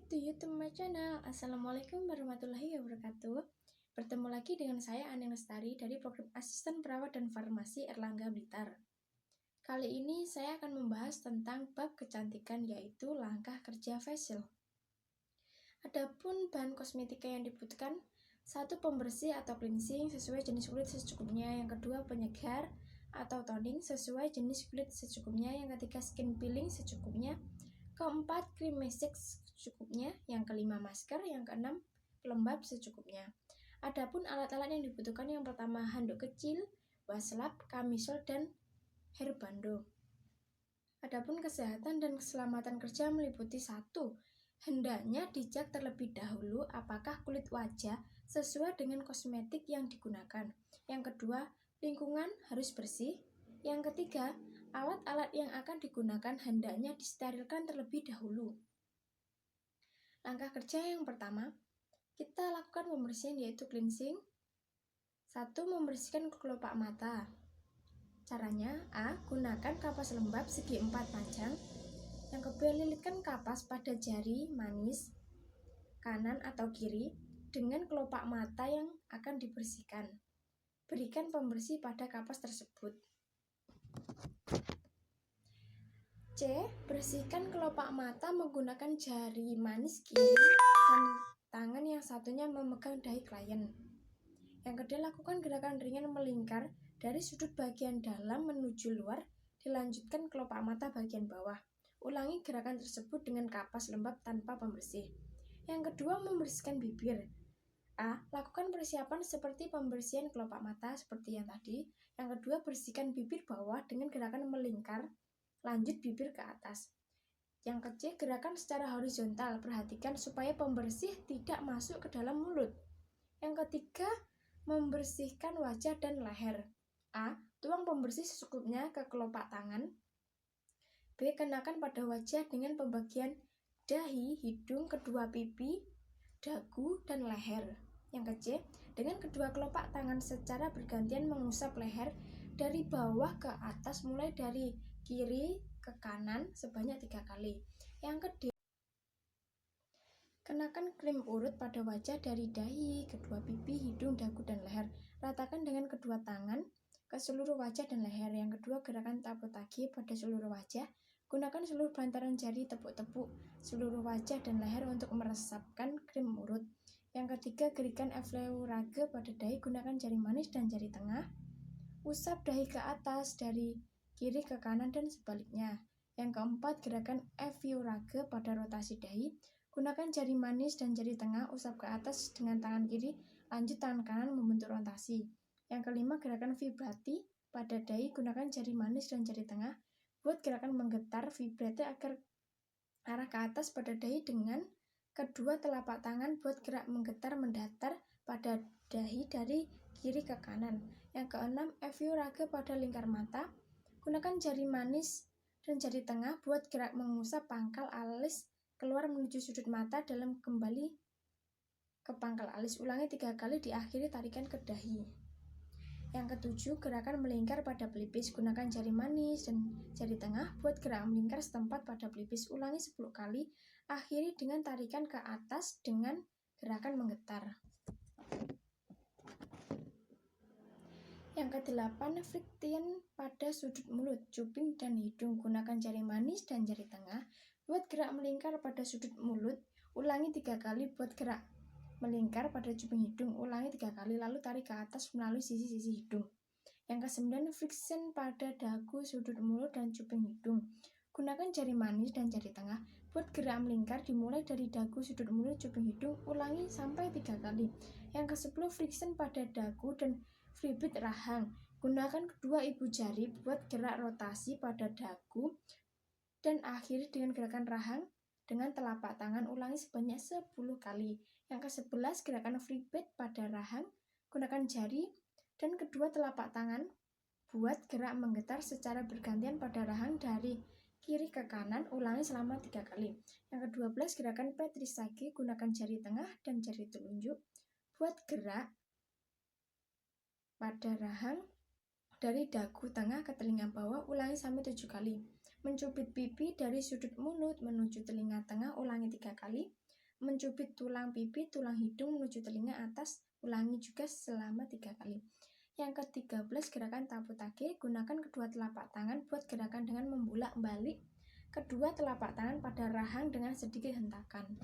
to YouTube my channel. Assalamualaikum warahmatullahi wabarakatuh. Bertemu lagi dengan saya Ani Lestari dari program Asisten Perawat dan Farmasi Erlangga Blitar. Kali ini saya akan membahas tentang bab kecantikan, yaitu langkah kerja facial. Adapun bahan kosmetika yang dibutuhkan: satu, pembersih atau cleansing sesuai jenis kulit secukupnya. Yang kedua, penyegar atau toning sesuai jenis kulit secukupnya. Yang ketiga, skin peeling secukupnya. Keempat, krim mesik secukupnya. Yang kelima, masker. Yang keenam, pelembab secukupnya. Adapun alat-alat yang dibutuhkan: yang pertama, handuk kecil, wastafel, kamisol, dan hairbando. Adapun kesehatan dan keselamatan kerja meliputi: satu, hendaknya dicek terlebih dahulu apakah kulit wajah sesuai dengan kosmetik yang digunakan. Yang kedua, lingkungan harus bersih. Yang ketiga, alat-alat yang akan digunakan hendaknya disterilkan terlebih dahulu. Langkah kerja yang pertama, kita lakukan pembersihan, yaitu cleansing. 1. Membersihkan kelopak mata. Caranya: A. Gunakan kapas lembab segi 4 panjang. Yang kedua, lilitkan kapas pada jari manis kanan atau kiri dengan kelopak mata yang akan dibersihkan. Berikan pembersih pada kapas tersebut. C. Bersihkan kelopak mata menggunakan jari manis kiri dan tangan yang satunya memegang dahi klien. Yang kedua, lakukan gerakan ringan melingkar dari sudut bagian dalam menuju luar, dilanjutkan kelopak mata bagian bawah. Ulangi gerakan tersebut dengan kapas lembab tanpa pembersih. Yang kedua, membersihkan bibir. A. Lakukan persiapan seperti pembersihan kelopak mata seperti yang tadi. Yang kedua, bersihkan bibir bawah dengan gerakan melingkar, lanjut bibir ke atas. Yang ketiga, gerakan secara horizontal. Perhatikan supaya pembersih tidak masuk ke dalam mulut. Yang ketiga, membersihkan wajah dan leher. A. Tuang pembersih secukupnya ke kelopak tangan. B. Kenakan pada wajah dengan pembagian dahi, hidung, kedua pipi, dagu, dan leher. Yang C. Dengan kedua kelopak tangan secara bergantian mengusap leher dari bawah ke atas, mulai dari kiri ke kanan sebanyak 3 kali. Yang D. Kenakan krim urut pada wajah dari dahi, kedua pipi, hidung, dagu, dan leher. Ratakan dengan kedua tangan ke seluruh wajah dan leher. Yang kedua, gerakan tapotaki pada seluruh wajah. Gunakan seluruh bantaran jari, tepuk-tepuk seluruh wajah dan leher untuk meresapkan krim urut. Yang ketiga, gerakan effleurage pada dahi. Gunakan jari manis dan jari tengah. Usap dahi ke atas dari kiri ke kanan dan sebaliknya. Yang keempat, gerakan effleurage pada rotasi dahi. Gunakan jari manis dan jari tengah, usap ke atas dengan tangan kiri, lanjut tangan kanan membentuk rotasi. Yang kelima, gerakan vibrati pada dahi. Gunakan jari manis dan jari tengah, buat gerakan menggetar vibrati agar arah ke atas pada dahi dengan kedua telapak tangan, buat gerak menggetar mendatar pada dahi dari kiri ke kanan. Yang keenam, effleurage pada lingkar mata. Gunakan jari manis dan jari tengah, buat gerak mengusap pangkal alis keluar menuju sudut mata dalam kembali ke pangkal alis. Ulangi 3 kali, diakhiri tarikan ke dahi. Yang ketujuh, gerakan melingkar pada pelipis. Gunakan jari manis dan jari tengah, buat gerak melingkar setempat pada pelipis. Ulangi 10 kali, akhiri dengan tarikan ke atas dengan gerakan menggetar. Yang kedelapan, friction pada sudut mulut, cuping, dan hidung. Gunakan jari manis dan jari tengah, buat gerak melingkar pada sudut mulut. Ulangi 3 kali, buat gerak melingkar pada cuping hidung. Ulangi 3 kali, lalu tarik ke atas melalui sisi-sisi hidung. Yang kesembilan, friction pada dagu, sudut mulut, dan cuping hidung. Gunakan jari manis dan jari tengah, buat gerak melingkar dimulai dari dagu, sudut mulut, cuping hidung. Ulangi sampai 3 kali. Yang ke-10, friction pada dagu dan freebit rahang. Gunakan kedua ibu jari buat gerak rotasi pada dagu dan akhiri dengan gerakan rahang dengan telapak tangan. Ulangi sebanyak 10 kali. Yang ke-11, gerakan freebit pada rahang. Gunakan jari dan kedua telapak tangan buat gerak menggetar secara bergantian pada rahang dari kiri ke kanan. Ulangi selama 3 kali. Yang ke-12, gerakan petrisage. Gunakan jari tengah dan jari telunjuk buat gerak pada rahang dari dagu tengah ke telinga bawah. Ulangi sampai 7 kali. Mencubit pipi dari sudut mulut menuju telinga tengah. Ulangi 3 kali. mencubit tulang pipi, tulang hidung menuju telinga atas, ulangi juga selama 3 kali. Yang ke-13, gerakan tapu tage. Gunakan kedua telapak tangan buat gerakan dengan membulak-balik kedua telapak tangan pada rahang dengan sedikit hentakan.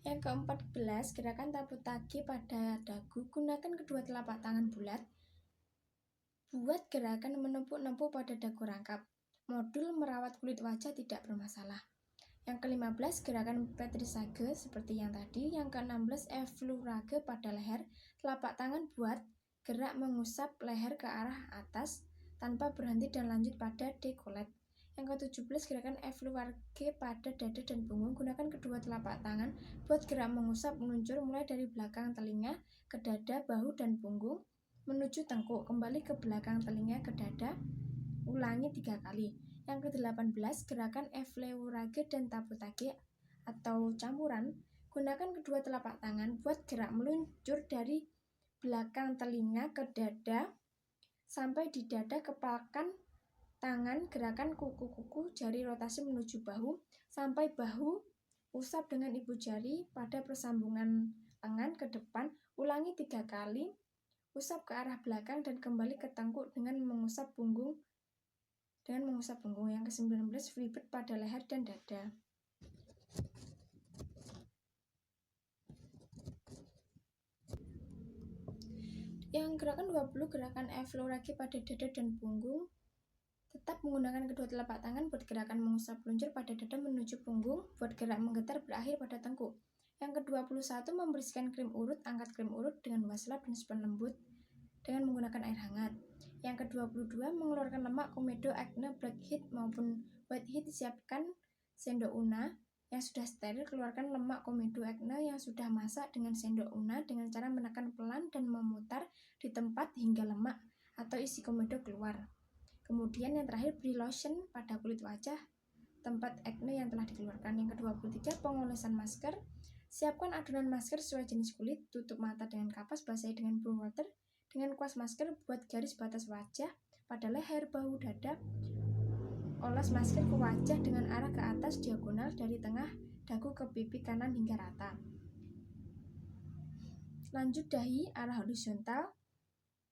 Yang ke-14, gerakan tapu tage pada dagu. Gunakan kedua telapak tangan bulat buat gerakan menepuk-nepuk pada dagu rangkap. Modul merawat kulit wajah tidak bermasalah. Yang ke-15, gerakan Petrisage seperti yang tadi. Yang ke-16, Effleurage pada leher. Telapak tangan buat gerak mengusap leher ke arah atas tanpa berhenti dan lanjut pada dekolet. Yang ke-17, gerakan Effleurage pada dada dan punggung. Gunakan kedua telapak tangan buat gerak mengusap meluncur mulai dari belakang telinga ke dada, bahu, dan punggung menuju tengkuk, kembali ke belakang telinga ke dada, ulangi 3 kali. Yang ke-18, gerakan Effleurage dan tapu tage atau campuran. Gunakan kedua telapak tangan buat gerak meluncur dari belakang telinga ke dada sampai di dada, kepalkan tangan, gerakan kuku-kuku jari rotasi menuju bahu sampai bahu, usap dengan ibu jari pada persambungan lengan ke depan, ulangi 3 kali, usap ke arah belakang dan kembali ke tengkuk dengan mengusap punggung. Yang ke-19, flipper pada leher dan dada. Yang gerakan 20, gerakan Effleurage pada dada dan punggung. Tetap menggunakan kedua telapak tangan buat gerakan mengusap peluncur pada dada menuju punggung, buat gerak menggetar berakhir pada tengkuk. Yang ke-21, membersihkan krim urut. Angkat krim urut dengan wastafel dan spons lembut dengan menggunakan air hangat. Yang ke-22, mengeluarkan lemak komedo, acne, blackhead maupun whitehead. Siapkan sendok una yang sudah steril. Keluarkan lemak komedo acne yang sudah masak dengan sendok una dengan cara menekan pelan dan memutar di tempat hingga lemak atau isi komedo keluar. Kemudian yang terakhir, beri lotion pada kulit wajah tempat acne yang telah dikeluarkan. Yang ke-23, pengolesan masker. Siapkan adonan masker sesuai jenis kulit. Tutup mata dengan kapas, basahi dengan blue water. Dengan kuas masker, buat garis batas wajah pada leher, bahu, dada. Oles masker ke wajah dengan arah ke atas diagonal dari tengah dagu ke pipi kanan hingga rata. Lanjut dahi arah horizontal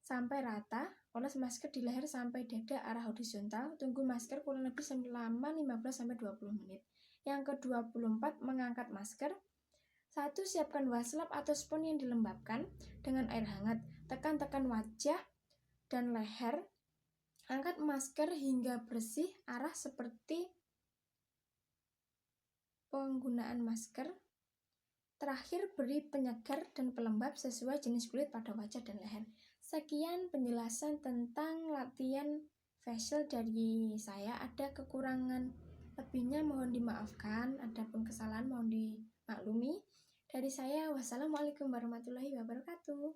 sampai rata. Oles masker di leher sampai dada arah horizontal. Tunggu masker kurang lebih selama 15-20 menit. Yang ke-24, mengangkat masker. 1. Siapkan wastafel atau spons yang dilembabkan dengan air hangat. Tekan-tekan wajah dan leher. Angkat masker hingga bersih arah seperti penggunaan masker. Terakhir, beri penyegar dan pelembab sesuai jenis kulit pada wajah dan leher. Sekian penjelasan tentang latihan facial dari saya. Ada kekurangan lebihnya mohon dimaafkan, adapun kesalahan mohon dimaklumi. Dari saya, wassalamualaikum warahmatullahi wabarakatuh.